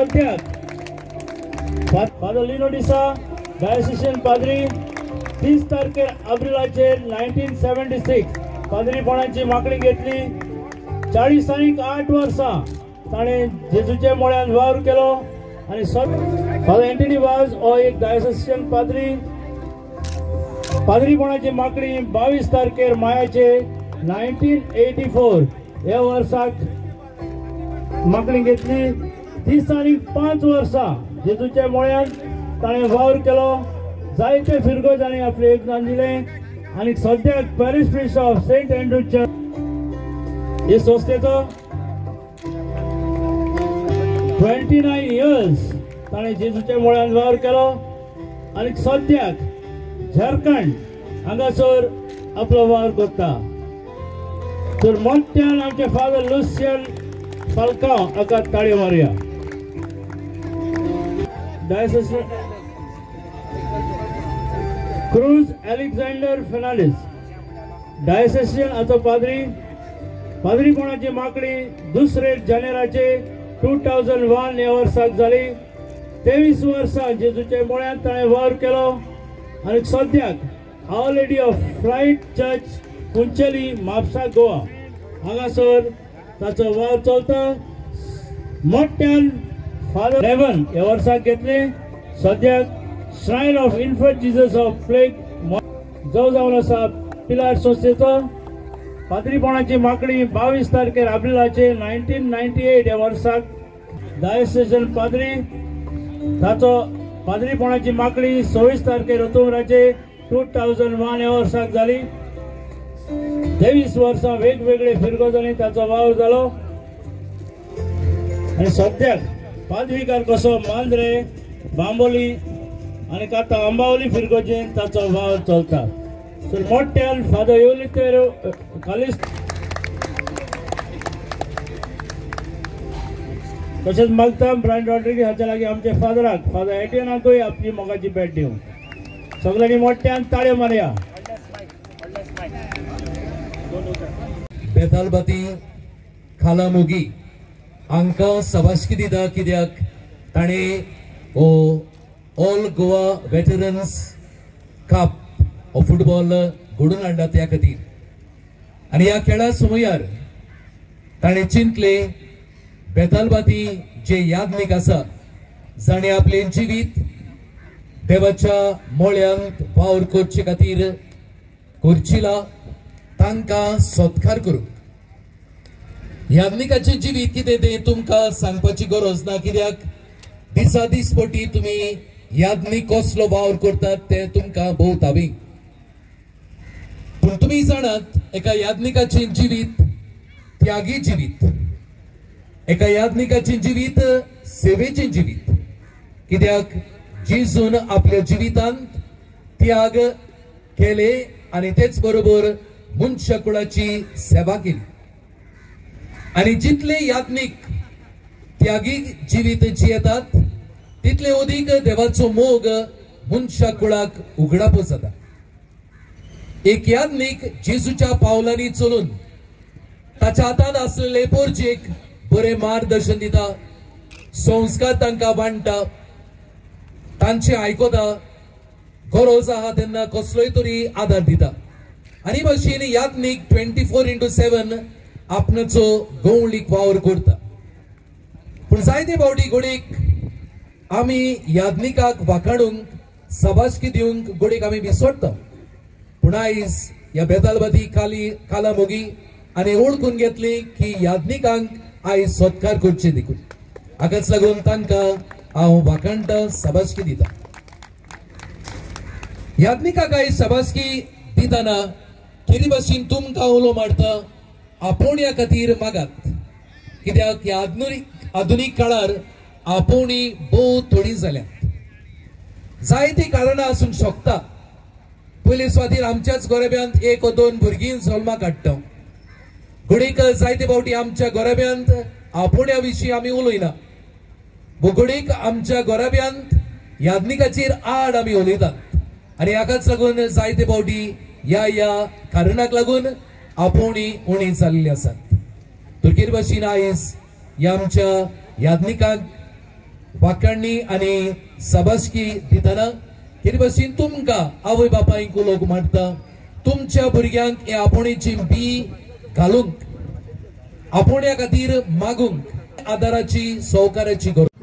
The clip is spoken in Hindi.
सद्याक फादर लिनो डिसा डायोसिशियन पाद्री 30 तारखेर एप्रिलाचेर 1976 पाद्रीपणाची मागणी घेतली. 40 वर्सां ताणें जेजूचे मोळ्यान वावर केलो आणि फादर एंटनी वाज हो एक डायोसिशियन पाद्री. पाद्रीपणाची मागणी 22 तारखेर मायाचे 1984 ह्या वर्साक मागणी घेतली. 30 तारीख 5 वर्सां जेजूच्या मोळ्यान ताणें वावर केलो. जायते फिरगोजांनी आपले योगदान दिलें आणि सद्याक parish priest of saint Andrew church हे संस्थेचो 29 इयर्स ताणें जेजूच्या मोळ्यान वावर केलो आणि सद्याक झारखंड हांगासर आपलो वावर करता. तर मोठ्यान आमचे फादर लुसियन फाल्कांव हाका ताळयो मारया. डायोसिशियन क्रूज अलेक्झांडर फेर्नांडीस डायोसिशियन हाचो पाद्री. पाद्रीपणाची मागणी 2 जानेवारीचे 2001 ह्या वर्साक जाली. 23 वर्सां जेजूच्या मोळ्यान ताणें वावर केलो आणि सद्याक आवर लेडी ऑफ फ्लायट चर्च कुंचेली म्हापसा गोवा हांगासर ताचो वावर चलता. मोठ्यान फादर 11 ह्या वर्साक घेतले. सद्याक shrine of infant Jesus of plague जो जावन आसा पिलार संस्थेचो. पाद्रीपणाची मागणी 22 तारखेर एप्रिलाचे 1998 ह्या वर्साक डायोसिशियन पाद्री. ताचो पाद्रीपणाची मागणी 26 तारखेर ऑक्टोबराचे 2001 ह्या वर्साक जाली. 23 वर्सां वेगवेगळे फिरगोजांनी ताचो वावर जालो आणि सद्याक पाद्रीकार कसो मांद्रे बांबोली आणि काता अंबावली फिरगोजेन ताचो वावर चलता. तर मोठ्यान फादर योलितेरो कालिस तशेंच मागता ब्रायन रॉड्रिगीस हाच्या लागीं आमचे फादराक फादर एटियनाकूय आपली मोगाची भेट दिवंक सगळ्यांनी मोठ्यान ताळयो मारया. बेतालबाती खाला मोगी हांकां सभाशकी दिता कित्याक ताणें हो ऑल गोवा वेटरन्स कप हो फुटबॉल घडोवन हाडला त्या खातीर. आनी ह्या खेळा समयार ताणें चिंतले बेतालबाती जे यादनीक आसा जाणें आपलें जिवीत देवाच्या मोळ्यांत वावर करचे खातीर करचिला तांकां सत्कार करूंक. यादनिकाचें जिवीत कितें तें तुमकां सांगपाची गरज ना कित्याक दिसा दिसपटी तुमी यादनीक कसलो वावर करतात ते तुमकां भोवतावी. पूण तुमी जाणात एका यादनिकाचें जिवीत त्यागी जिवीत. एका यादनिकाचें जिवीत सेवेचें जिवीत कित्याक जेजून आपल्या जिवितांत त्याग केले आणि तेच बरोबर मनुष्य कुळाची सेवा केली. आणि जितले यादनीक त्यागी जिवीत जियेतात तितले अधिक देवाचो मोग मनुष्य कुळाक उगडाप जाता. एक यादनीक जेजूच्या पावलांनी चलून ताच्या हातांत आसलेले पोरचेक बरे मार्गदर्शन दिता, संस्कार तांकां वांटता, तांचे आयकता, गरज आहा तेन्ना कसलोय तरी आदार दिता. आनी भाशेन यादनीक 24/7 आपणाचो गवळीक वावर करता. पूण जायते फावटी घडीक आमी यादनिकाक वाखाणूंक सभाशकी दिवंक घडीक आमी विसरता. पूण आयज ह्या बेतालबाती काला मोगी आनी ओळखून घेतली की यादनिकांक आयज सत्कार करचे देखून. हाकाच लागून तांकां हांव वाखाणटा, सभाशकी दिता. यादनिकाक आयज सभाशकी दितना केदी भाशेन तुमकां उलो मारता आपोवण्या खातीर मागात. कित्याक ह्या आधुनीक काळार आपोवणी भोव थोडी जाल्यात. जायती कारणां आसूंक शकता. पयले सुवातेर आमच्याच गोरेब्यांत 1 वा 2 भुरगीं जल्मा काडटा. घडीक जायते फावटी आमच्या गोरेब्यांत आपोवण्या विशीं आमी उलयना. घडीक आमच्या गोरेब्यांत यादनिकाचेर आड आमी उलयतात. आनी हाकाच लागून जायते फावटी ह्या कारणाक लागून आपोवणी उणी जाल्ली आसात. तुर्केर भाशेन आयज ह्या आमच्या यादनिकांक वाखाणणी आणि शाबासकी दितना कितें भाशेन तुमकां आवय बापायक उलोवंक मागता तुमच्या भुरग्यांक हे आपुणेची बी घालूंक आपुण्या खातीर मागूंक आदाराची सहकार्याची गरज